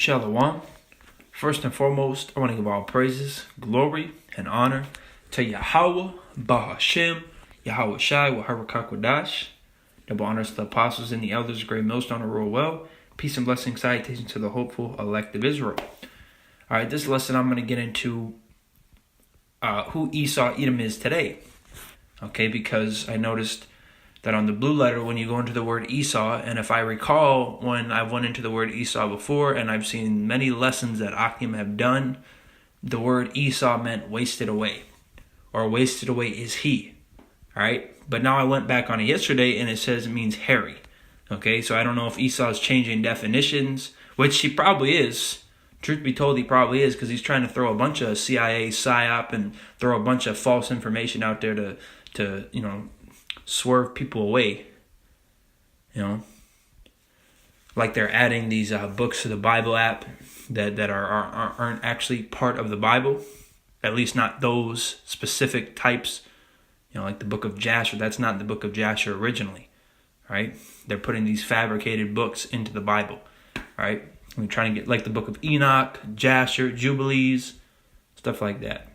Shalom. First and foremost, I want to give all praises, glory, and honor to Yahweh, Bahashem, Yahweh Shai, Waharakak Double honors to the apostles and the elders, great millstone, and rule well. Peace and blessing, salutations to the hopeful elect of Israel. All right, this lesson I'm going to get into who Esau, Edom is today. Okay, because I noticed that on the blue letter, when you go into the word Esau, and if I recall when I've went into the word Esau before, and I've seen many lessons that Akim have done, the word Esau meant wasted away, or wasted away is he. All right, but now I went back on it yesterday, and it says it means hairy. Okay, so I don't know if Esau is changing definitions, which he probably is. Truth be told, he probably is, because he's trying to throw a bunch of CIA psyop and throw a bunch of false information out there to swerve people away. Like they're adding these books to the Bible app that aren't actually part of the Bible, at least not those specific types. Like the book of Jasher, that's not the book of Jasher originally, right? They're putting these fabricated books into the Bible, right? We're trying to get like the book of Enoch, Jasher, Jubilees, stuff like that.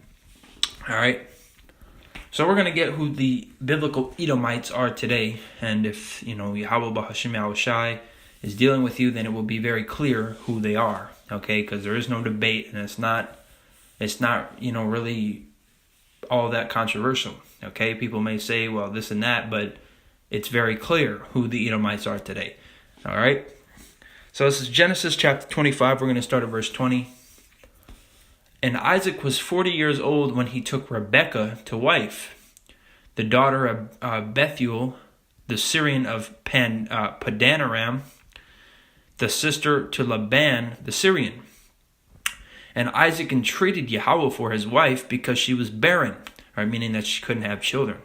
All right. So we're going to get who the biblical Edomites are today. And if, Yahweh Bahashem Yahweh Shai is dealing with you, then it will be very clear who they are. Okay. Because there is no debate, and it's not really all that controversial. Okay. People may say, well, this and that, but it's very clear who the Edomites are today. All right. So this is Genesis chapter 25. We're going to start at verse 20. And Isaac was 40 years old when he took Rebekah to wife, the daughter of Bethuel, the Syrian of Padanaram, the sister to Laban, the Syrian. And Isaac entreated Yahweh for his wife because she was barren, right, meaning that she couldn't have children.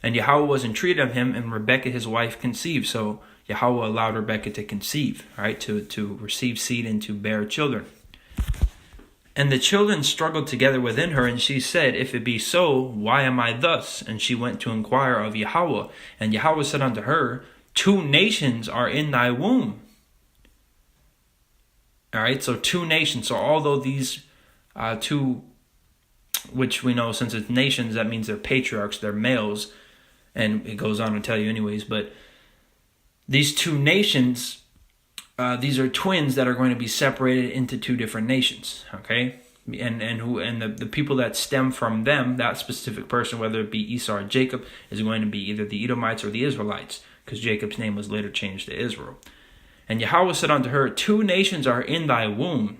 And Yahweh was entreated of him, and Rebekah his wife conceived. So Yahweh allowed Rebekah to conceive, right, to receive seed and to bear children. And the children struggled together within her, and she said, If it be so, why am I thus? And she went to inquire of Yahweh. And Yahweh said unto her, 2 nations are in thy womb. All right, so 2 nations. So although these 2, which we know since it's nations, that means they're patriarchs, they're males. And it goes on to tell you anyways, but these 2 nations, these are twins that are going to be separated into 2 different nations, okay? And the people that stem from them, that specific person, whether it be Esau or Jacob, is going to be either the Edomites or the Israelites, because Jacob's name was later changed to Israel. And Yahweh said unto her, 2 nations are in thy womb,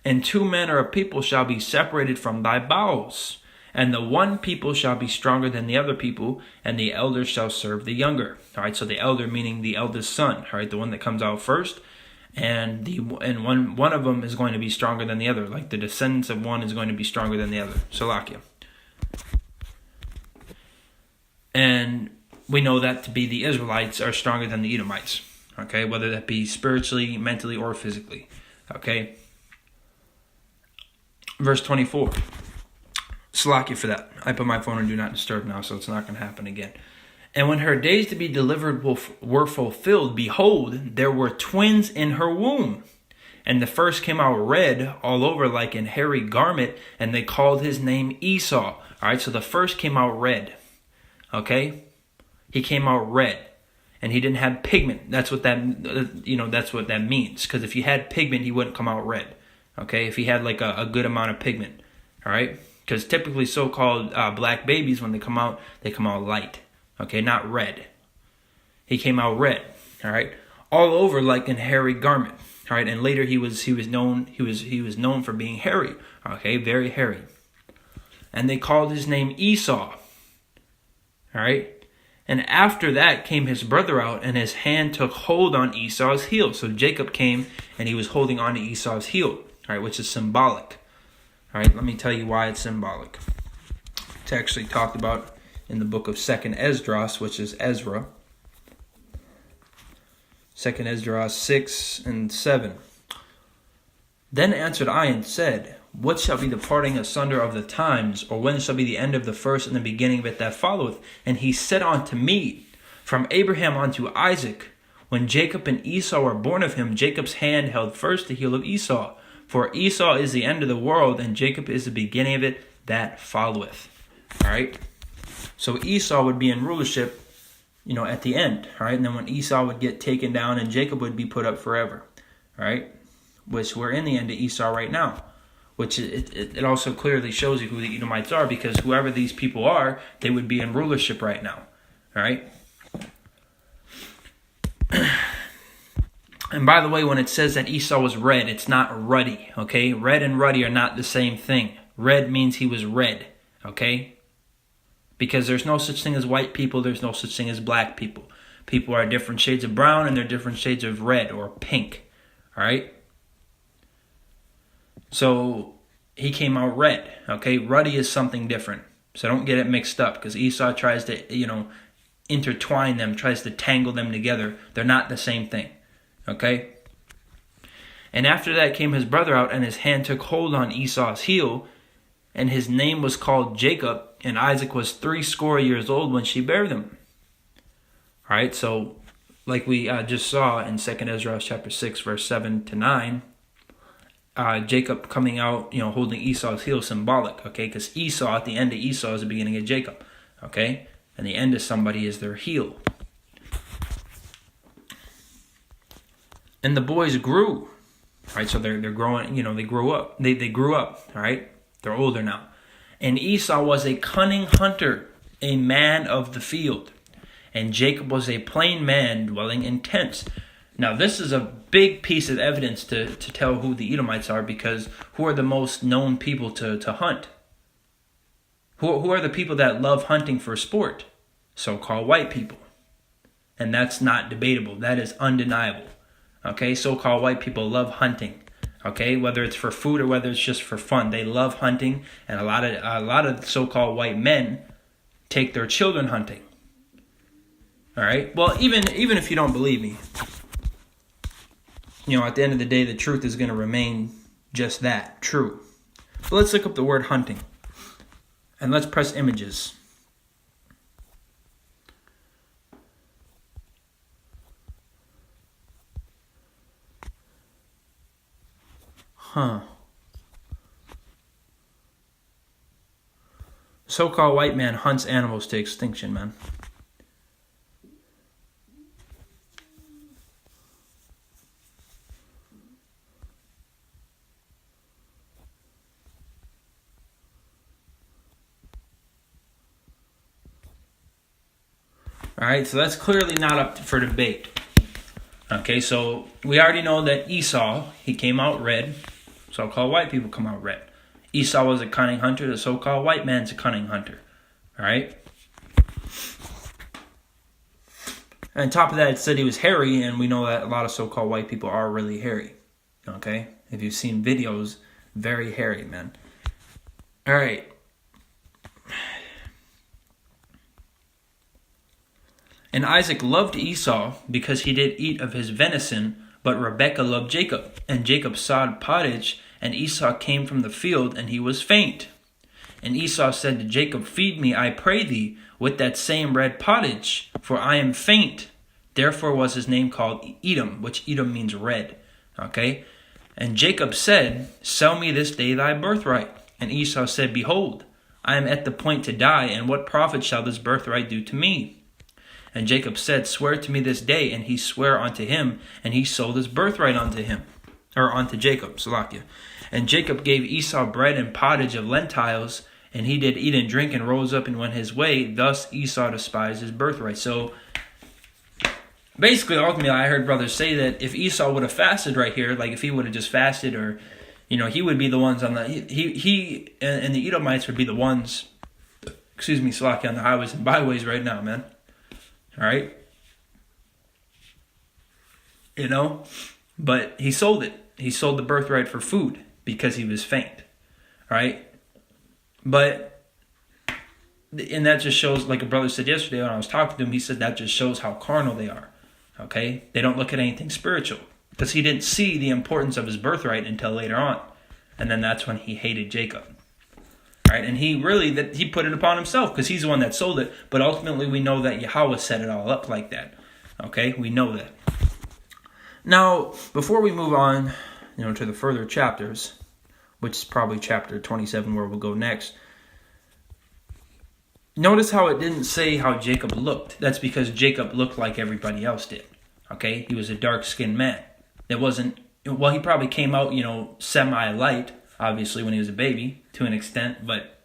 and 2 manner of people shall be separated from thy bowels. And the one people shall be stronger than the other people, and the elder shall serve the younger. All right, so the elder meaning the eldest son, all right, the one that comes out first, and one of them is going to be stronger than the other, like the descendants of one is going to be stronger than the other. Salakia. And we know that to be the Israelites are stronger than the Edomites, okay, whether that be spiritually, mentally, or physically, okay. Verse 24. Slack you for that. I put my phone on Do Not Disturb now, so it's not going to happen again. And when her days to be delivered were fulfilled, behold, there were twins in her womb. And the first came out red all over like an hairy garment, and they called his name Esau. All right, so the first came out red. Okay? He came out red. And he didn't have pigment. That's what that's what that means. Because if he had pigment, he wouldn't come out red. Okay? If he had like a good amount of pigment. All right? Because typically so-called black babies, when they come out light. Okay, not red. He came out red. All right, all over like an hairy garment. All right, and later he was known for being hairy. Okay, very hairy. And they called his name Esau. All right, and after that came his brother out, and his hand took hold on Esau's heel. So Jacob came, and he was holding on to Esau's heel. All right, which is symbolic. All right, let me tell you why it's symbolic. It's actually talked about in the book of 2nd Esdras, which is Ezra. 2nd Esdras 6 and 7. Then answered I and said, What shall be the parting asunder of the times, or when shall be the end of the first and the beginning of it that followeth? And he said unto me, From Abraham unto Isaac, When Jacob and Esau were born of him, Jacob's hand held first the heel of Esau. For Esau is the end of the world, and Jacob is the beginning of it that followeth. All right? So Esau would be in rulership, at the end. All right? And then when Esau would get taken down, and Jacob would be put up forever. All right? Which we're in the end of Esau right now. Which it also clearly shows you who the Edomites are, because whoever these people are, they would be in rulership right now. All right? And by the way, when it says that Esau was red, it's not ruddy, okay? Red and ruddy are not the same thing. Red means he was red, okay? Because there's no such thing as white people, there's no such thing as black people. People are different shades of brown and they're different shades of red or pink, all right? So he came out red, okay? Ruddy is something different. So don't get it mixed up, because Esau tries to, intertwine them, tries to tangle them together. They're not the same thing. Okay? And after that came his brother out, and his hand took hold on Esau's heel, and his name was called Jacob, and Isaac was 80 years old when she bare them. Alright, so like we just saw in 2 Ezra chapter 6, verse 7 to 9, Jacob coming out, holding Esau's heel, symbolic, okay? Because Esau, at the end of Esau, is the beginning of Jacob, okay? And the end of somebody is their heel. And the boys grew, right? So they're growing, they grew up. They grew up, all right? They're older now. And Esau was a cunning hunter, a man of the field. And Jacob was a plain man dwelling in tents. Now, this is a big piece of evidence to tell who the Edomites are, because who are the most known people to hunt? Who are the people that love hunting for sport? So-called white people. And that's not debatable. That is undeniable. Okay, so-called white people love hunting. Okay, whether it's for food or whether it's just for fun, they love hunting, and a lot of so-called white men take their children hunting. All right. Well, even if you don't believe me, at the end of the day, the truth is going to remain just that, true. But let's look up the word hunting, and let's press images. So-called white man hunts animals to extinction, man. All right, so that's clearly not up for debate. Okay, so we already know that Esau, he came out red. So-called white people come out red. Esau was a cunning hunter. The so-called white man's a cunning hunter. All right? And on top of that, it said he was hairy, and we know that a lot of so-called white people are really hairy. Okay? If you've seen videos, very hairy, man. All right. And Isaac loved Esau because he did eat of his venison, but Rebekah loved Jacob. And Jacob sawed pottage, and Esau came from the field, and he was faint. And Esau said to Jacob, Feed me, I pray thee, with that same red pottage, for I am faint. Therefore was his name called Edom, which Edom means red. Okay? And Jacob said, Sell me this day thy birthright. And Esau said, Behold, I am at the point to die, and what profit shall this birthright do to me? And Jacob said, Swear to me this day. And he sware unto him, and he sold his birthright unto him, or unto Jacob, Salakia. And Jacob gave Esau bread and pottage of lentiles, and he did eat and drink, and rose up and went his way. Thus Esau despised his birthright. So basically, ultimately, I heard brothers say that if Esau would have fasted right here, like if he would have just fasted, or he would be the ones on the he and the Edomites would be the ones, Salakia, on the highways and byways right now, man. All right? But he sold it. He sold the birthright for food because he was faint. All right? But, and that just shows, like a brother said yesterday when I was talking to him, he said that just shows how carnal they are. Okay? They don't look at anything spiritual. Because he didn't see the importance of his birthright until later on. And then that's when he hated Jacob. Right? And he put it upon himself because he's the one that sold it. But ultimately we know that Yahweh set it all up like that. Okay? We know that. Now, before we move on, to the further chapters, which is probably chapter 27 where we'll go next, notice how it didn't say how Jacob looked. That's because Jacob looked like everybody else did. Okay? He was a dark-skinned man. It wasn't, he probably came out, semi-light, obviously, when he was a baby, to an extent, but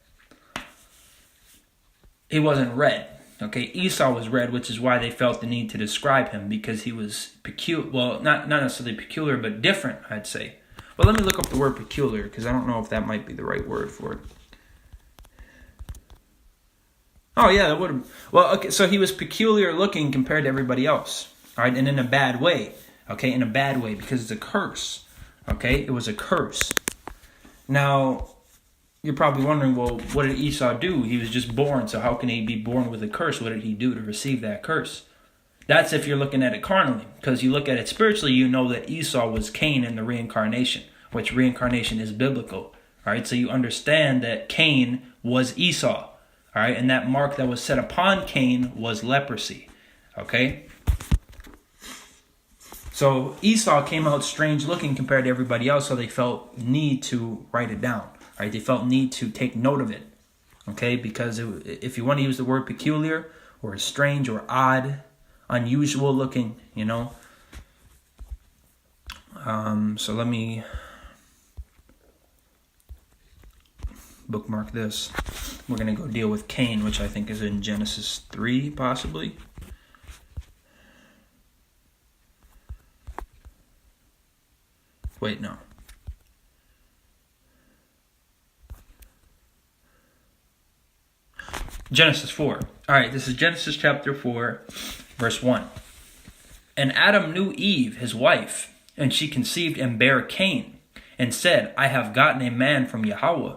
he wasn't red. Okay, Esau was red, which is why they felt the need to describe him, because he was peculiar. Well, not necessarily peculiar, but different, I'd say. Well, let me look up the word peculiar, because I don't know if that might be the right word for it. Oh, yeah, that would have. Well, okay, so he was peculiar looking compared to everybody else. All right, and in a bad way. Okay, in a bad way, because it's a curse. Okay, it was a curse. Now, you're probably wondering, well, what did Esau do? He was just born, so how can he be born with a curse? What did he do to receive that curse? That's if you're looking at it carnally, because you look at it spiritually, you know that Esau was Cain in the reincarnation, which reincarnation is biblical. All right, so you understand that Cain was Esau. All right, and that mark that was set upon Cain was leprosy. Okay? So Esau came out strange looking compared to everybody else, so they felt need to write it down. Right? They felt need to take note of it. Okay? Because if you want to use the word peculiar or strange or odd, unusual looking, so let me bookmark this. We're going to go deal with Cain, which I think is in Genesis 3, possibly. Wait, no. Genesis 4. All right, this is Genesis chapter 4, verse 1. And Adam knew Eve, his wife, and she conceived and bare Cain, and said, I have gotten a man from Yahweh.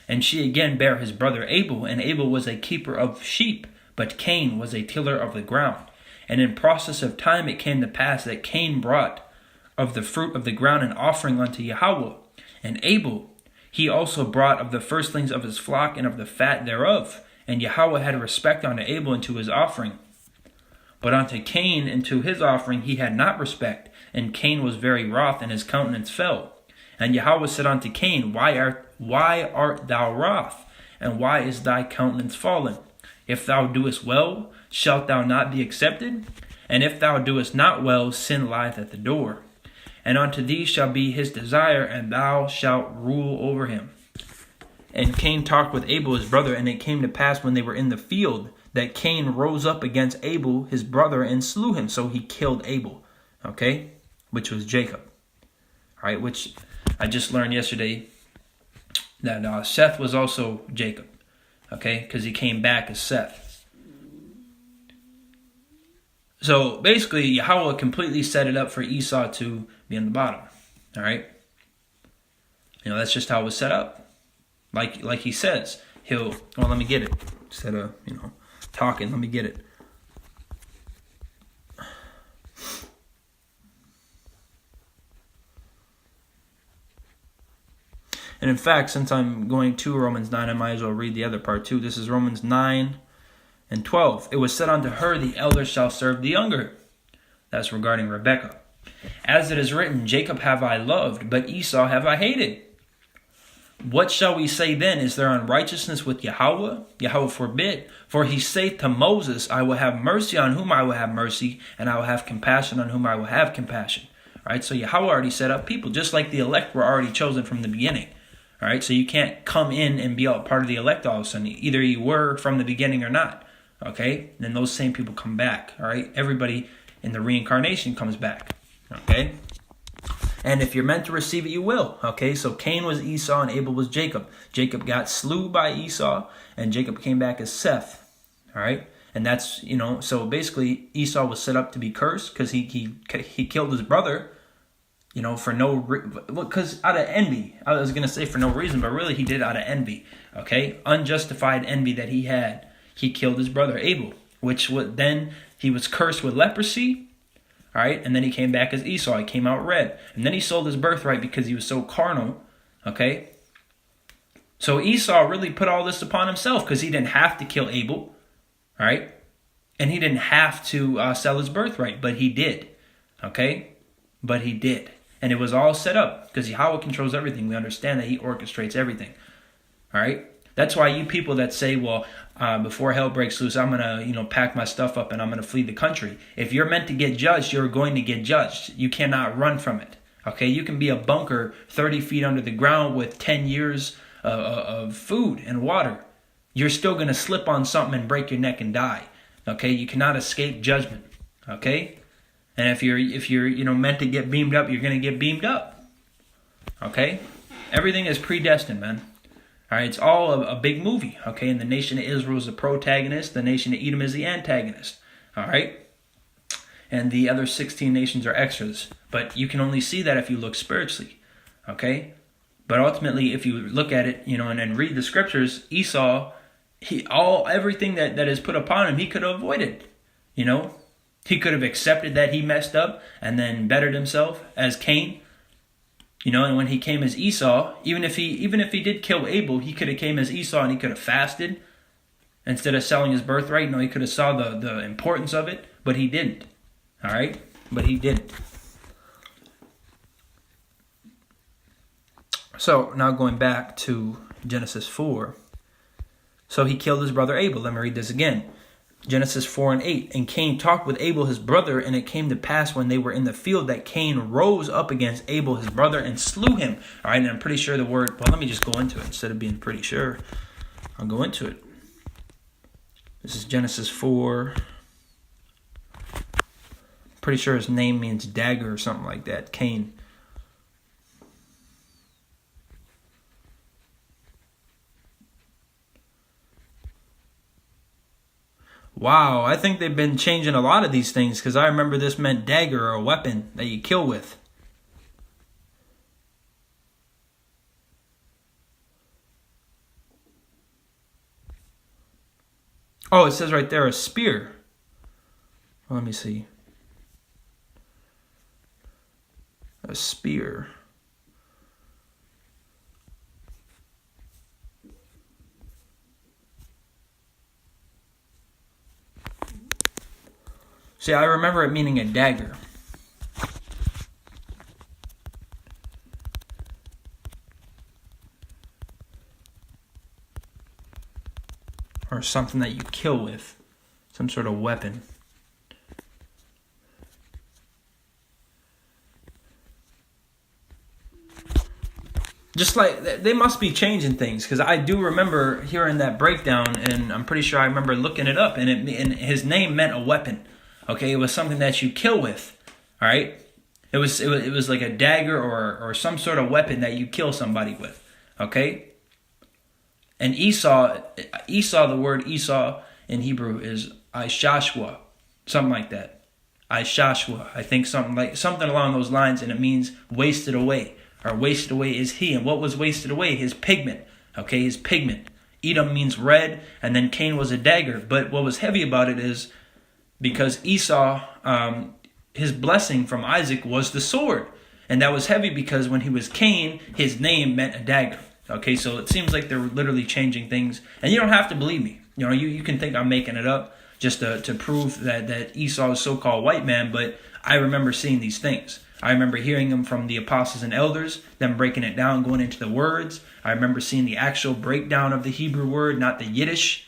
And she again bare his brother Abel, and Abel was a keeper of sheep, but Cain was a tiller of the ground. And in process of time it came to pass that Cain brought of the fruit of the ground an offering unto Yahweh. And Abel, he also brought of the firstlings of his flock and of the fat thereof. And Yahweh had respect unto Abel and to his offering. But unto Cain and to his offering he had not respect. And Cain was very wroth, and his countenance fell. And Yahweh said unto Cain, Why art thou wroth? And why is thy countenance fallen? If thou doest well, shalt thou not be accepted? And if thou doest not well, sin lieth at the door. And unto thee shall be his desire, and thou shalt rule over him. And Cain talked with Abel his brother, and it came to pass when they were in the field, that Cain rose up against Abel his brother, and slew him. So he killed Abel, okay? Which was Jacob. All right, which I just learned yesterday that Seth was also Jacob, okay? Because he came back as Seth. So basically, Yahweh completely set it up for Esau to be on the bottom, all right? That's just how it was set up. Like he says, let me get it. Instead of, talking, let me get it. And in fact, since I'm going to Romans 9, I might as well read the other part too. This is Romans 9 and 12. It was said unto her, the elder shall serve the younger. That's regarding Rebekah. As it is written, Jacob have I loved, but Esau have I hated. What shall we say then? Is there unrighteousness with Yahweh? Yahweh forbid. For he saith to Moses, I will have mercy on whom I will have mercy, and I will have compassion on whom I will have compassion. All right, so Yahweh already set up people, just like the elect were already chosen from the beginning. All right, so you can't come in and be a part of the elect all of a sudden. Either you were from the beginning or not. Okay, then those same people come back. All right, everybody in the reincarnation comes back. Okay. And if you're meant to receive it, you will. Okay, so Cain was Esau and Abel was Jacob. Jacob got slew by Esau, and Jacob came back as Seth. All right, and that's, so basically Esau was set up to be cursed because he killed his brother, for because out of envy. I was going to say for no reason, but really he did out of envy. Okay, unjustified envy that he had. He killed his brother Abel, then he was cursed with leprosy. All right, and then he came back as Esau. He came out red. And then he sold his birthright because he was so carnal. Okay? So Esau really put all this upon himself because he didn't have to kill Abel. All right? And he didn't have to sell his birthright, but he did. Okay? but he did. And it was all set up because Yahweh controls everything. We understand that he orchestrates everything. All right? That's why you people that say, well, before hell breaks loose, I'm going to, pack my stuff up and I'm going to flee the country. If you're meant to get judged, you're going to get judged. You cannot run from it. Okay? You can be a bunker 30 feet under the ground with 10 years of food and water. You're still going to slip on something and break your neck and die. Okay? You cannot escape judgment. Okay? And if you're meant to get beamed up, you're going to get beamed up. Okay? Everything is predestined, man. All right, it's all a big movie, okay? And the nation of Israel is the protagonist. The nation of Edom is the antagonist, all right? And the other 16 nations are extras. But you can only see that if you look spiritually, okay? But ultimately, if you look at it, and read the scriptures, Esau, everything that is put upon him, he could have avoided, He could have accepted that he messed up and then bettered himself as Cain. And when he came as Esau, even if he did kill Abel, he could have came as Esau and he could have fasted instead of selling his birthright. He could have saw the importance of it, but he didn't. All right? But he didn't. So now going back to Genesis 4. So he killed his brother Abel. Let me read this again. Genesis 4:8. And Cain talked with Abel his brother, and it came to pass when they were in the field that Cain rose up against Abel his brother and slew him. All right, and I'm pretty sure let me just go into it instead of being pretty sure. I'll go into it. This is Genesis 4. Pretty sure his name means dagger or something like that. Cain. Wow, I think they've been changing a lot of these things because I remember this meant dagger or a weapon that you kill with. Oh, it says right there a spear. Well, let me see. A spear. See, I remember it meaning a dagger. Or something that you kill with. Some sort of weapon. Just like, they must be changing things. Because I do remember hearing that breakdown. And I'm pretty sure I remember looking it up. And his name meant a weapon. Okay, it was something that you kill with, all right? It was like a dagger or some sort of weapon that you kill somebody with, okay? And Esau, the word Esau in Hebrew is Ishashwa, something like that. Ishashwa, I think something along those lines, and it means wasted away, or wasted away is he. And what was wasted away? His pigment, okay? His pigment. Edom means red, and then Cain was a dagger. But what was heavy about it is, because Esau, his blessing from Isaac was the sword. And that was heavy because when he was Cain, his name meant a dagger. Okay, so it seems like they're literally changing things. And you don't have to believe me. You can think I'm making it up just to prove that Esau is so-called white man, but I remember seeing these things. I remember hearing them from the apostles and elders, them breaking it down, going into the words. I remember seeing the actual breakdown of the Hebrew word, not the Yiddish.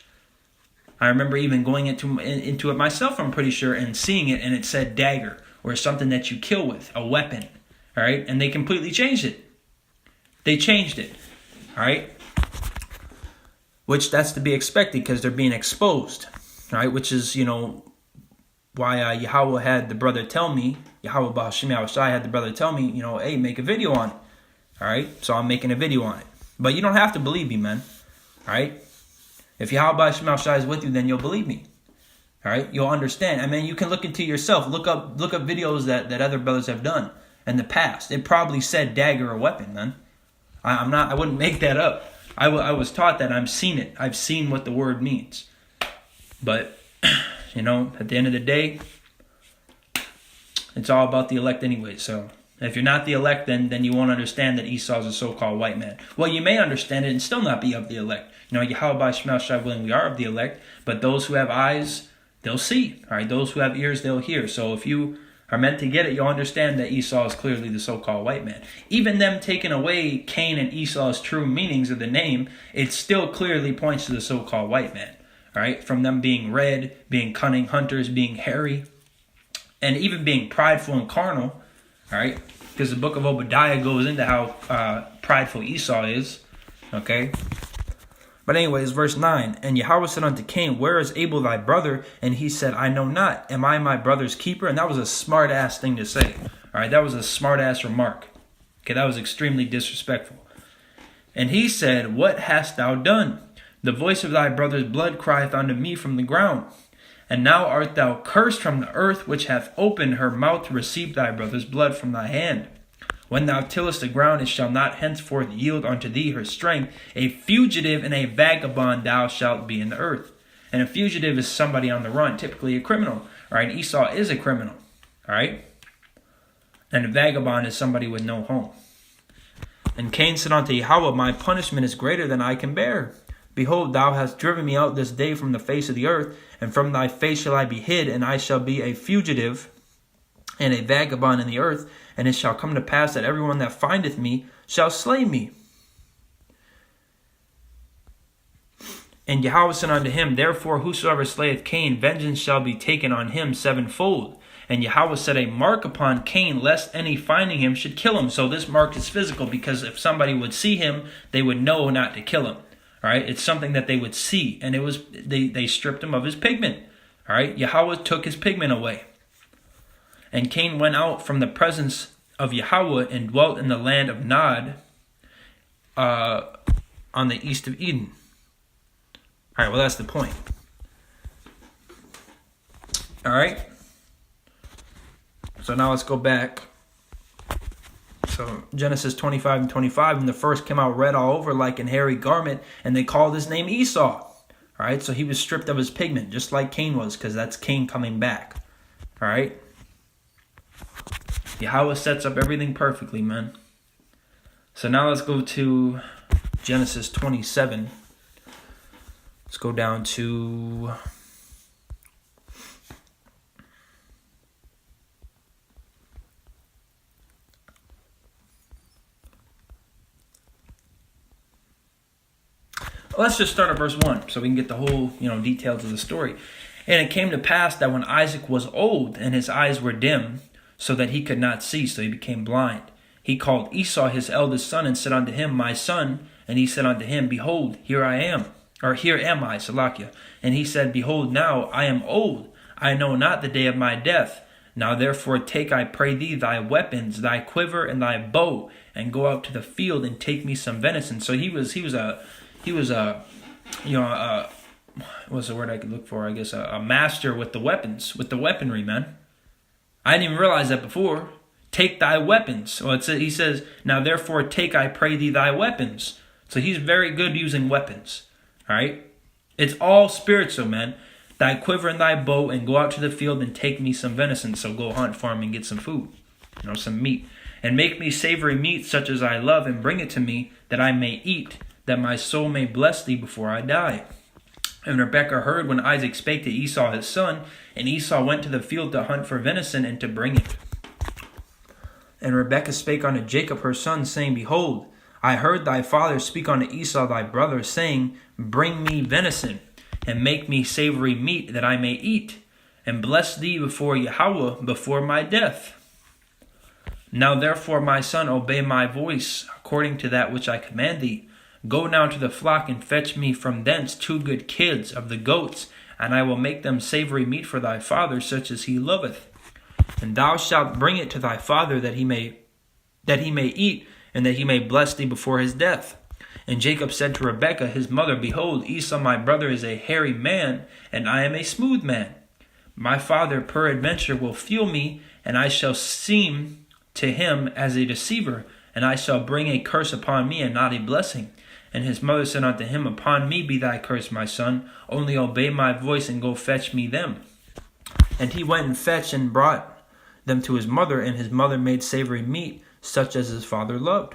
I remember even going into it myself, I'm pretty sure, and seeing it, and it said dagger, or something that you kill with, a weapon, all right? And they completely changed it. They changed it, all right? Which that's to be expected because they're being exposed, all right? Which is, why Yahweh had the brother tell me, Yahweh Ba'ashim Yahushai had the brother tell me, hey, make a video on it, all right? So I'm making a video on it. But you don't have to believe me, man, all right? If Yahweh Shema Shai is with you, then you'll believe me. All right? You'll understand. I mean, you can look into yourself. Look up videos that other brothers have done in the past. It probably said dagger or weapon, man. I wouldn't make that up. I was taught that. I've seen it. I've seen what the word means. But, at the end of the day, it's all about the elect anyway. So if you're not the elect, then you won't understand that Esau is a so-called white man. Well, you may understand it and still not be of the elect. Yahweh Shema Shai willing, we are of the elect. But those who have eyes, they'll see. All right, those who have ears, they'll hear. So if you are meant to get it, you'll understand that Esau is clearly the so-called white man. Even them taking away Cain and Esau's true meanings of the name, it still clearly points to the so-called white man. All right, from them being red, being cunning hunters, being hairy, and even being prideful and carnal. All right, because the book of Obadiah goes into how prideful Esau is. Okay. But anyways, verse 9, and Yahweh said unto Cain, where is Abel thy brother? And he said, I know not. Am I my brother's keeper? And that was a smart ass thing to say. All right, that was a smart ass remark. Okay, that was extremely disrespectful. And he said, what hast thou done? The voice of thy brother's blood crieth unto me from the ground. And now art thou cursed from the earth, which hath opened her mouth to receive thy brother's blood from thy hand. When thou tillest the ground, it shall not henceforth yield unto thee her strength. A fugitive and a vagabond thou shalt be in the earth. And a fugitive is somebody on the run, typically a criminal. All right, Esau is a criminal. All right. And a vagabond is somebody with no home. And Cain said unto Yahweh, my punishment is greater than I can bear. Behold, thou hast driven me out this day from the face of the earth, and from thy face shall I be hid, and I shall be a fugitive and a vagabond in the earth. And it shall come to pass that everyone that findeth me shall slay me. And Yahweh said unto him, therefore whosoever slayeth Cain, vengeance shall be taken on him sevenfold. And Yahweh set a mark upon Cain, lest any finding him should kill him. So this mark is physical, because if somebody would see him, they would know not to kill him. All right, it's something that they would see, and it was they stripped him of his pigment. All right, Yahweh took his pigment away. And Cain went out from the presence of Yahweh and dwelt in the land of Nod on the east of Edom. All right, well, that's the point. All right. So now let's go back. So Genesis 25 and 25, and the first came out red all over like an hairy garment, and they called his name Esau. All right, so he was stripped of his pigment, just like Cain was, because that's Cain coming back. All right. Yahweh sets up everything perfectly, man. So now let's go to Genesis 27. Let's go down to let's just start at verse 1 so we can get the whole, details of the story. And it came to pass that when Isaac was old and his eyes were dim, so that he could not see, so he became blind, he called Esau his eldest son and said unto him, my son. And he said unto him, behold, here am I, Salakia. And he said, behold, now I am old, I know not the day of my death. Now therefore take, I pray thee, thy weapons, thy quiver and thy bow, and go out to the field and take me some venison. So he was what's the word I could look for? I guess a master with the weapons, with the weaponry, man. I didn't even realize that before. Take thy weapons. Well, he says, now therefore take, I pray thee, thy weapons. So he's very good using weapons. All right? It's all spiritual, man. Thy quiver and thy bow, and go out to the field and take me some venison. So go hunt for him and get some food, some meat. And make me savory meat such as I love, and bring it to me, that I may eat, that my soul may bless thee before I die. And Rebekah heard when Isaac spake to Esau his son, and Esau went to the field to hunt for venison and to bring it. And Rebekah spake unto Jacob her son, saying, behold, I heard thy father speak unto Esau thy brother, saying, bring me venison, and make me savory meat, that I may eat, and bless thee before Yahweh before my death. Now therefore, my son, obey my voice, according to that which I command thee. Go now to the flock, and fetch me from thence 2 good kids of the goats, and I will make them savory meat for thy father, such as he loveth. And thou shalt bring it to thy father, that he may eat, and that he may bless thee before his death. And Jacob said to Rebekah his mother, behold, Esau my brother is a hairy man, and I am a smooth man. My father peradventure will feel me, and I shall seem to him as a deceiver, and I shall bring a curse upon me, and not a blessing. And his mother said unto him, upon me be thy curse, my son. Only obey my voice, and go fetch me them. And he went and fetched and brought them to his mother, and his mother made savory meat, such as his father loved.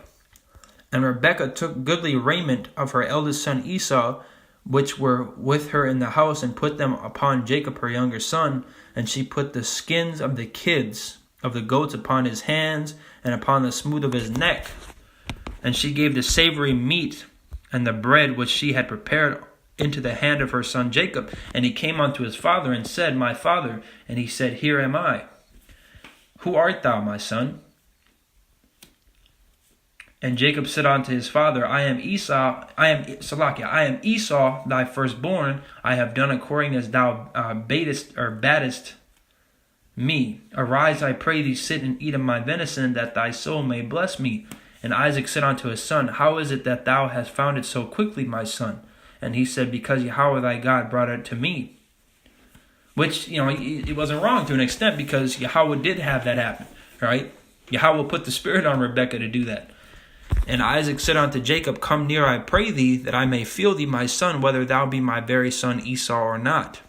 And Rebekah took goodly raiment of her eldest son Esau, which were with her in the house, and put them upon Jacob her younger son. And she put the skins of the kids of the goats upon his hands and upon the smooth of his neck. And she gave the savory meat and the bread which she had prepared into the hand of her son Jacob. And he came unto his father and said, My father. And he said, Here am I. Who art thou, my son? And Jacob said unto his father, I am Esau, thy firstborn. I have done according as thou badest me. Arise, I pray thee, sit and eat of my venison, that thy soul may bless me. And Isaac said unto his son, How is it that thou hast found it so quickly, my son? And he said, Because Yahweh thy God brought it to me. Which, it wasn't wrong to an extent, because Yahweh did have that happen, right? Yahweh put the spirit on Rebekah to do that. And Isaac said unto Jacob, Come near, I pray thee, that I may feel thee, my son, whether thou be my very son Esau or not.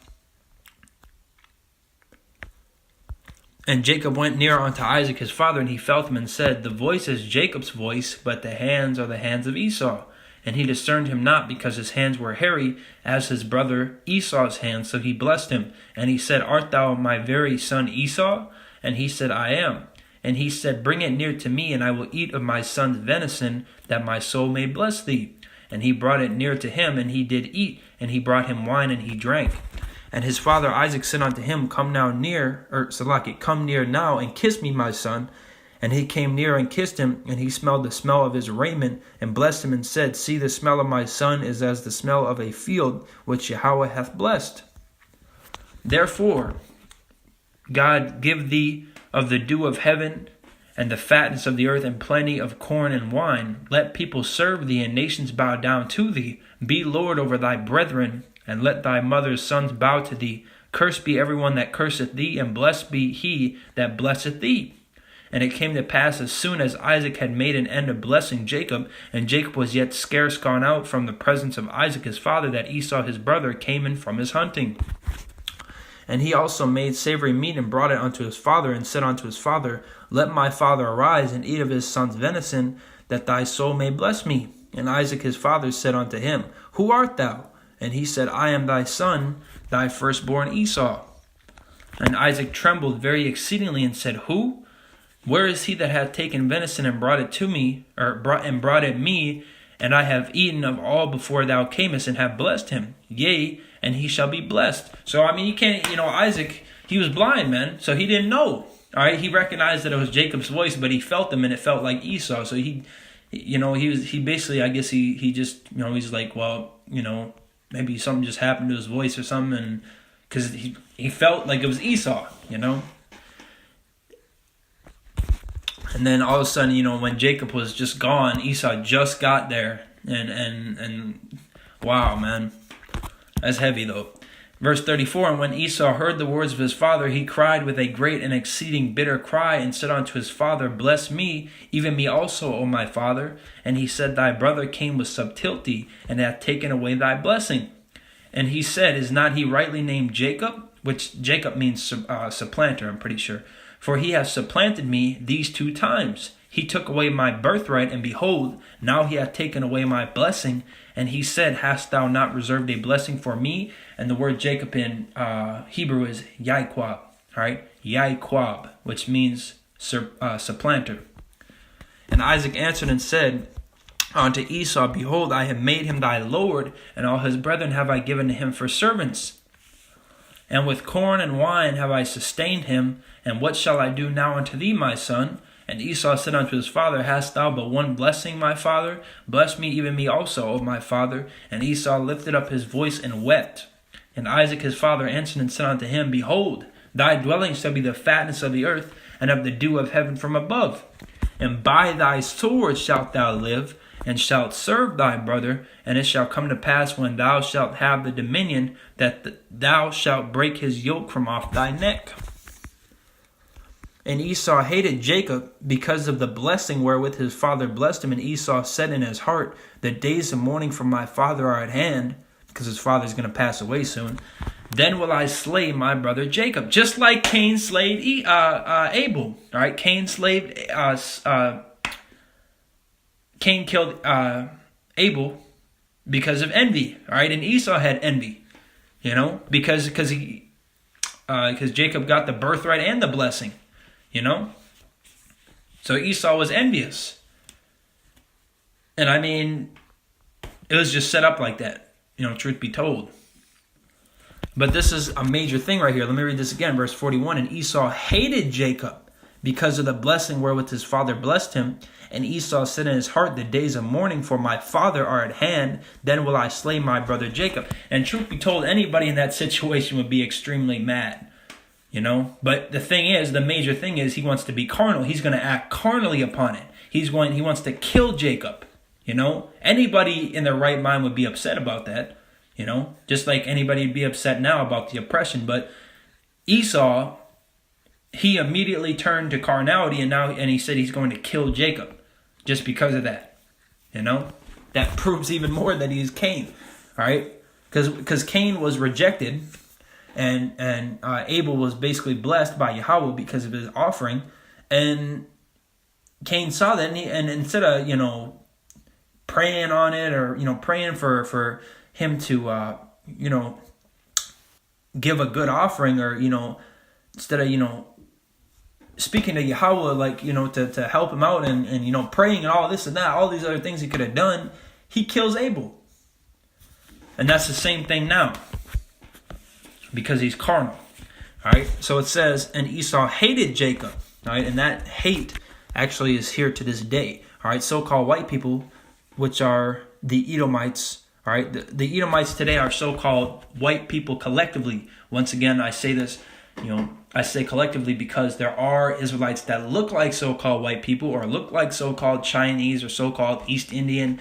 And Jacob went near unto Isaac his father, and he felt him, and said, The voice is Jacob's voice, but the hands are the hands of Esau. And he discerned him not, because his hands were hairy, as his brother Esau's hands. So he blessed him. And he said, Art thou my very son Esau? And he said, I am. And he said, Bring it near to me, and I will eat of my son's venison, that my soul may bless thee. And he brought it near to him, and he did eat. And he brought him wine, and he drank. And his father Isaac said unto him, Come near now, and kiss me, my son. And he came near and kissed him, and he smelled the smell of his raiment, and blessed him, and said, See, the smell of my son is as the smell of a field, which Yahweh hath blessed. Therefore, God give thee of the dew of heaven, and the fatness of the earth, and plenty of corn and wine. Let people serve thee, and nations bow down to thee. Be Lord over thy brethren, and let thy mother's sons bow to thee. Cursed be everyone that curseth thee, and blessed be he that blesseth thee. And it came to pass, as soon as Isaac had made an end of blessing Jacob, and Jacob was yet scarce gone out from the presence of Isaac his father, that Esau his brother came in from his hunting. And he also made savory meat, and brought it unto his father, and said unto his father, Let my father arise, and eat of his son's venison, that thy soul may bless me. And Isaac his father said unto him, Who art thou? And he said, I am thy son, thy firstborn Esau. And Isaac trembled very exceedingly, and said, Who? Where is he that hath taken venison and brought it to me, brought it me, and I have eaten of all before thou camest, and have blessed him? Yea, and he shall be blessed. So, you can't, Isaac, he was blind, man, so he didn't know. All right, he recognized that it was Jacob's voice, but he felt him, and it felt like Esau. So he basically, I guess he just, he's like, well, maybe something just happened to his voice or something, and because he felt like it was Esau, And then all of a sudden, when Jacob was just gone, Esau just got there. And wow, man. That's heavy, though. Verse 34, And when Esau heard the words of his father, he cried with a great and exceeding bitter cry, and said unto his father, Bless me, even me also, O my father. And he said, Thy brother came with subtlety, and hath taken away thy blessing. And he said, Is not he rightly named Jacob? Which Jacob means supplanter, I'm pretty sure. For he hath supplanted me these 2 times. He took away my birthright, and behold, now he hath taken away my blessing. And he said, Hast thou not reserved a blessing for me? And the word Jacob in Hebrew is Yaquab, all right? Yaquab, which means supplanter. And Isaac answered and said unto Esau, Behold, I have made him thy lord, and all his brethren have I given to him for servants. And with corn and wine have I sustained him. And what shall I do now unto thee, my son? And Esau said unto his father, Hast thou but one blessing, my father? Bless me, even me also, O my father. And Esau lifted up his voice and wept. And Isaac his father answered and said unto him, Behold, thy dwelling shall be the fatness of the earth, and of the dew of heaven from above. And by thy sword shalt thou live, and shalt serve thy brother. And it shall come to pass, when thou shalt have the dominion, that thou shalt break his yoke from off thy neck. And Esau hated Jacob because of the blessing wherewith his father blessed him. And Esau said in his heart, The days of mourning for my father are at hand, because his father's going to pass away soon. Then will I slay my brother Jacob, just like Cain slayed Abel. All right, Cain killed Abel, because of envy. All right, and Esau had envy, because Jacob got the birthright and the blessing, So Esau was envious. And I mean, it was just set up like that, truth be told. But this is a major thing right here. Let me read this again, verse 41. And Esau hated Jacob because of the blessing wherewith his father blessed him. And Esau said in his heart, the days of mourning for my father are at hand. Then will I slay my brother Jacob. And truth be told, anybody in that situation would be extremely mad. But the major thing is he wants to be carnal. He's going to act carnally upon it. He wants to kill Jacob. Anybody in their right mind would be upset about that. Just like anybody would be upset now about the oppression. But Esau, he immediately turned to carnality, and he said he's going to kill Jacob just because of that. That proves even more that he's Cain. All right, because Cain was rejected. And Abel was basically blessed by Yahweh because of his offering. And Cain saw that, and instead of, praying on it or, praying for him to, give a good offering or, instead of, speaking to Yahweh, like, to help him out and praying and all this and that, all these other things he could have done, he kills Abel. And that's the same thing now. Because he's carnal. All right. So it says, and Esau hated Jacob. All right. And that hate actually is here to this day. All right. So-called white people, which are the Edomites. All right. The Edomites today are so-called white people collectively. Once again, I say this, I say collectively because there are Israelites that look like so-called white people or look like so-called Chinese or so-called East Indian,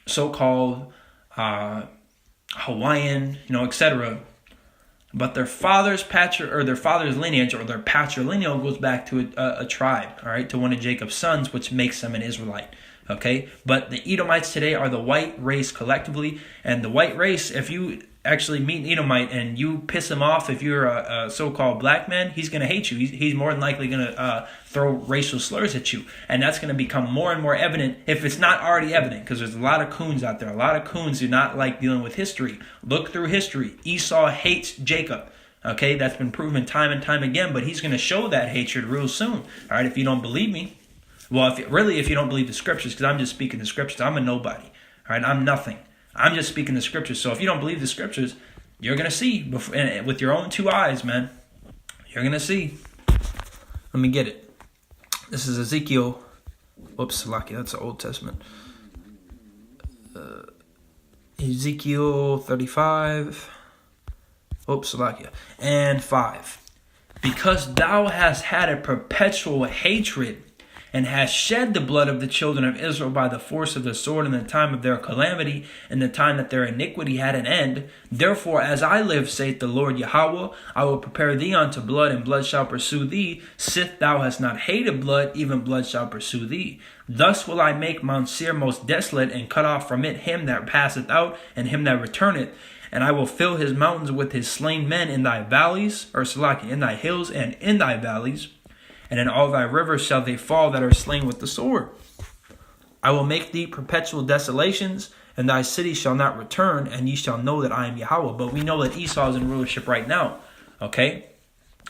so-called Hawaiian, etc. But their father's lineage or their patrilineal goes back to a tribe, all right, to one of Jacob's sons, which makes them an Israelite, okay? But the Edomites today are the white race collectively, and the white race, if you actually meet an Edomite and you piss him off, if you're a so-called black man, he's going to hate you. He's more than likely going to throw racial slurs at you, and that's going to become more and more evident if it's not already evident, because there's a lot of coons out there. A lot of coons do not like dealing with history. Look through history. Esau hates Jacob. Okay, that's been proven time and time again, but he's going to show that hatred real soon. All right, if you don't believe me, well, if you don't believe the scriptures, because I'm just speaking the scriptures, I'm a nobody. All right, I'm nothing. I'm just speaking the scriptures. So if you don't believe the scriptures, you're going to see with your own two eyes, man. You're going to see. Let me get it. This is Ezekiel. Whoops, Salaki, that's the Old Testament. Ezekiel 35. Oops, Salakia. And 5. Because thou hast had a perpetual hatred, and hast shed the blood of the children of Israel by the force of the sword in the time of their calamity, in the time that their iniquity had an end. Therefore, as I live, saith the Lord Yahweh, I will prepare thee unto blood, and blood shall pursue thee. Sith thou hast not hated blood, even blood shall pursue thee. Thus will I make Mount Seir most desolate, and cut off from it him that passeth out, and him that returneth. And I will fill his mountains with his slain men in thy valleys, or Salaki, in thy hills and in thy valleys. And in all thy rivers shall they fall that are slain with the sword. I will make thee perpetual desolations, and thy city shall not return, and ye shall know that I am Yahweh. But we know that Esau is in rulership right now. Okay?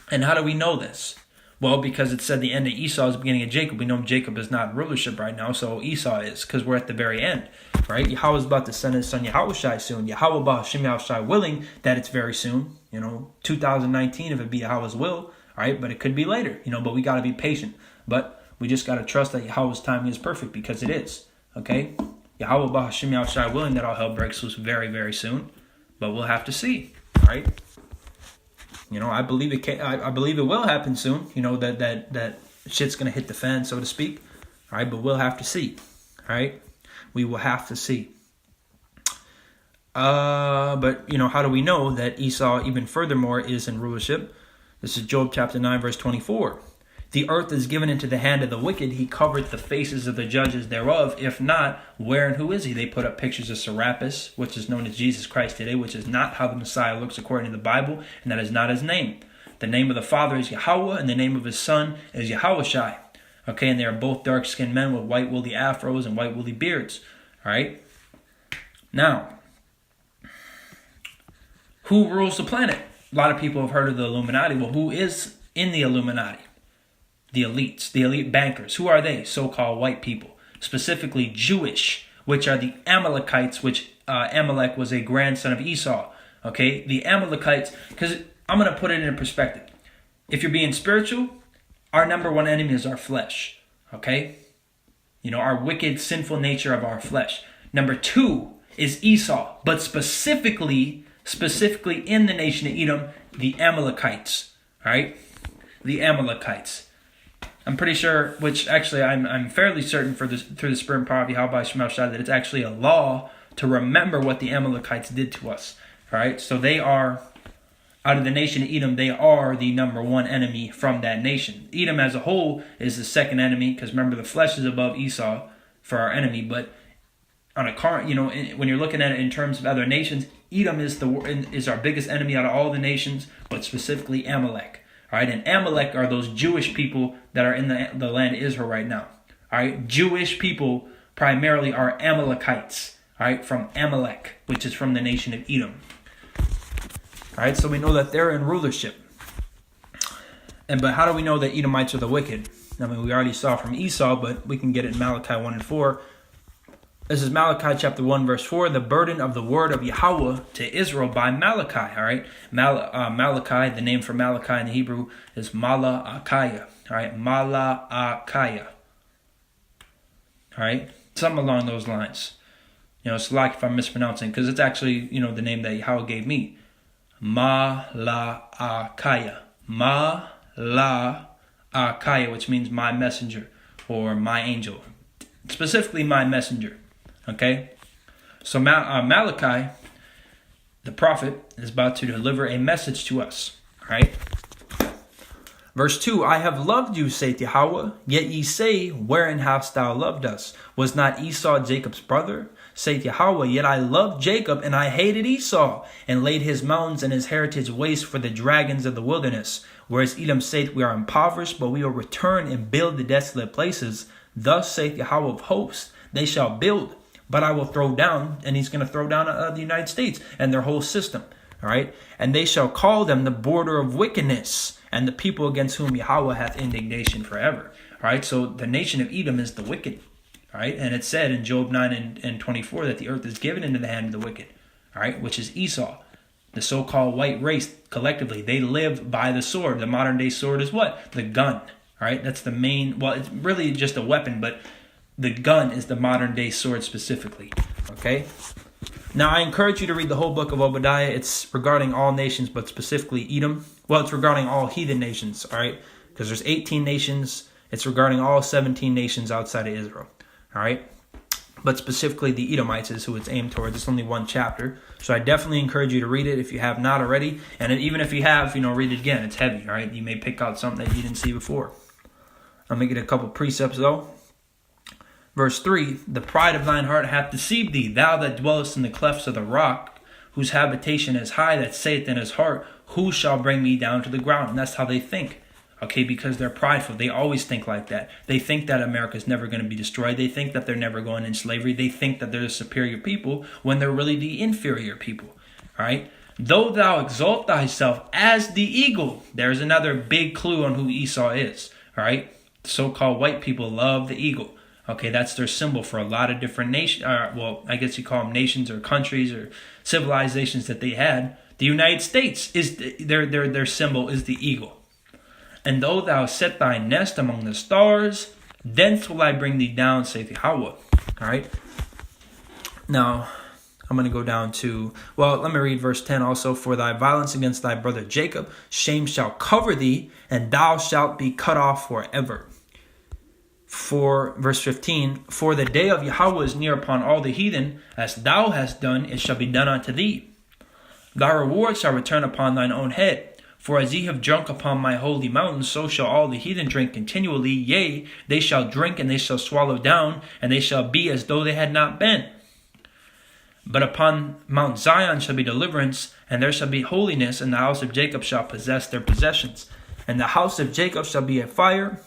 And how do we know this? Well, because it said the end of Esau is the beginning of Jacob. We know Jacob is not in rulership right now, so Esau is, because we're at the very end. Right? Yahweh is about to send his son Yahushai soon. Yahweh Ba'Hashem Yahushai willing that it's very soon. 2019 if it be Yahweh's will. All right, but it could be later, but we got to be patient. But we just got to trust that Yahweh's timing is perfect, because it is. Okay? Yahweh Ba'Hashem Yahushai willing that all hell breaks loose very, very soon. But we'll have to see. All right? I believe it I believe it will happen soon. That shit's going to hit the fan, so to speak. All right, but we'll have to see. All right? We will have to see. But how do we know that Esau even furthermore is in rulership? This is Job chapter 9, verse 24. The earth is given into the hand of the wicked. He covered the faces of the judges thereof. If not, where and who is he? They put up pictures of Serapis, which is known as Jesus Christ today, which is not how the Messiah looks according to the Bible, and that is not his name. The name of the Father is Yahweh, and the name of his Son is Yahushai. Okay, and they are both dark-skinned men with white woolly afros and white woolly beards. All right? Now, who rules the planet? A lot of people have heard of the Illuminati. Well, who is in the Illuminati? The elites, the elite bankers. Who are they? So-called white people, specifically Jewish, which are the Amalekites, which Amalek was a grandson of Esau. Okay, the Amalekites, because I'm going to put it in perspective. If you're being spiritual, our number one enemy is our flesh. Okay, our wicked, sinful nature of our flesh. Number two is Esau, but specifically in the nation of Edom, the Amalekites. All right, the Amalekites. I'm pretty sure, which actually I'm fairly certain through the Spirit and power of Yahweh Shema Shai, that it's actually a law to remember what the Amalekites did to us. All right, so they are, out of the nation of Edom, they are the number one enemy from that nation. Edom as a whole is the second enemy, because remember, the flesh is above Esau for our enemy. But on a current, when you're looking at it in terms of other nations, Edom is our biggest enemy out of all the nations, but specifically Amalek. All right, and Amalek are those Jewish people that are in the land of Israel right now. All right, Jewish people primarily are Amalekites. All right, from Amalek, which is from the nation of Edom. All right, so we know that they're in rulership. But how do we know that Edomites are the wicked? I mean, we already saw from Esau, but we can get it in Malachi 1 and 4. This is Malachi chapter 1, verse 4. The burden of the word of Yahweh to Israel by Malachi. All right, Malachi, the name for Malachi in the Hebrew is Malaakiah. All right, Malaakiah. All right, something along those lines. It's like if I'm mispronouncing, because it's actually, the name that Yahweh gave me. Malaakiah. Malaakiah, which means my messenger or my angel. Specifically my messenger. Okay? So Malachi, the prophet, is about to deliver a message to us. All right? Verse 2, I have loved you, saith Yahweh, yet ye say, wherein hast thou loved us? Was not Esau Jacob's brother? Saith Yahweh, yet I loved Jacob, and I hated Esau, and laid his mountains and his heritage waste for the dragons of the wilderness. Whereas Edom saith, we are impoverished, but we will return and build the desolate places. Thus saith Yahweh of hosts, they shall build, but I will throw down, and he's going to throw down the United States and their whole system. All right, and they shall call them the border of wickedness, and the people against whom Yahweh hath indignation forever. All right, so the nation of Edom is the wicked. All right, and it said in Job 9 and 24 that the earth is given into the hand of the wicked. All right, which is Esau. The so-called white race, collectively, they live by the sword. The modern day sword is what? The gun. All right, that's the main, well, it's really just a weapon, but the gun is the modern day sword specifically. Okay. Now, I encourage you to read the whole book of Obadiah. It's regarding all nations, but specifically Edom. Well, it's regarding all heathen nations, all right? Because there's 18 nations. It's regarding all 17 nations outside of Israel, all right? But specifically the Edomites is who it's aimed towards. It's only one chapter. So I definitely encourage you to read it if you have not already. And even if you have, read it again. It's heavy, all right? You may pick out something that you didn't see before. I'll make it a couple precepts, though. Verse 3, the pride of thine heart hath deceived thee, thou that dwellest in the clefts of the rock, whose habitation is high, that saith in his heart, who shall bring me down to the ground? And that's how they think, okay, because they're prideful. They always think like that. They think that America is never going to be destroyed. They think that they're never going in slavery. They think that they're the superior people when they're really the inferior people, all right? Though thou exalt thyself as the eagle, there's another big clue on who Esau is, all right? So-called white people love the eagle. Okay, that's their symbol for a lot of different nations. Well, I guess you call them nations or countries or civilizations that they had. The United States is their symbol is the eagle. And though thou set thy nest among the stars, thence will I bring thee down, saith Yahweh. All right. Now, I'm going to go down to, well, let me read verse 10 also. For thy violence against thy brother Jacob, shame shall cover thee, and thou shalt be cut off forever. For verse 15, for the day of Yahweh is near upon all the heathen, as thou hast done, it shall be done unto thee. Thy reward shall return upon thine own head. For as ye have drunk upon my holy mountain, so shall all the heathen drink continually. Yea, they shall drink, and they shall swallow down, and they shall be as though they had not been. But upon Mount Zion shall be deliverance, and there shall be holiness, and the house of Jacob shall possess their possessions. And the house of Jacob shall be a fire,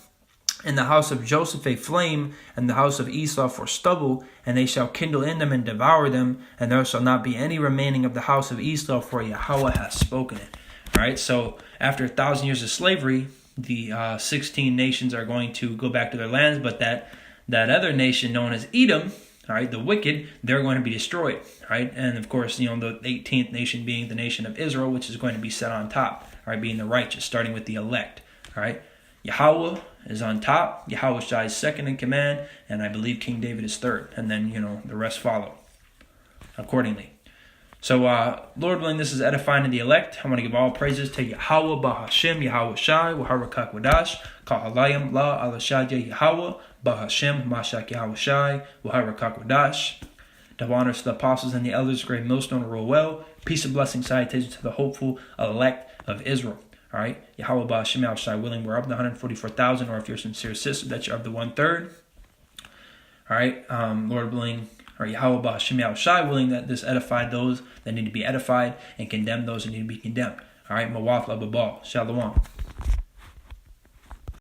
and the house of Joseph a flame, and the house of Esau for stubble, and they shall kindle in them and devour them, and there shall not be any remaining of the house of Esau, for Yahweh hath spoken it. All right, so after 1,000 years of slavery, the 16 nations are going to go back to their lands, but that other nation known as Edom, all right, the wicked, they're going to be destroyed, right? And of course, the 18th nation being the nation of Israel, which is going to be set on top, all right, being the righteous, starting with the elect, all right? Yahweh is on top, Yahweh Shai is second in command, and I believe King David is third, and then, the rest follow accordingly. So, Lord willing, this is edifying to the elect. I want to give all praises to Yahweh, Bahashem, Yahweh Shai, Waharakak Wadash, Kahalayim, La, Alashadya, Yahweh, Bahashem, Mashak Yahweh Shai, Waharakak Wadash. Double honors to the apostles and the elders, great millstone, rule well. Peace and blessing, salutations to the hopeful elect of Israel. All right, Yahweh Bahashem, Yahweh Shai, willing, we're up to 144,000, or if you're a sincere sister, that you're of the 1/3. All right, Lord willing, or Yahweh Bahashem, Yahweh Shai, willing that this edified those that need to be edified and condemn those that need to be condemned. All right, Mawaf Lababal, Shalom.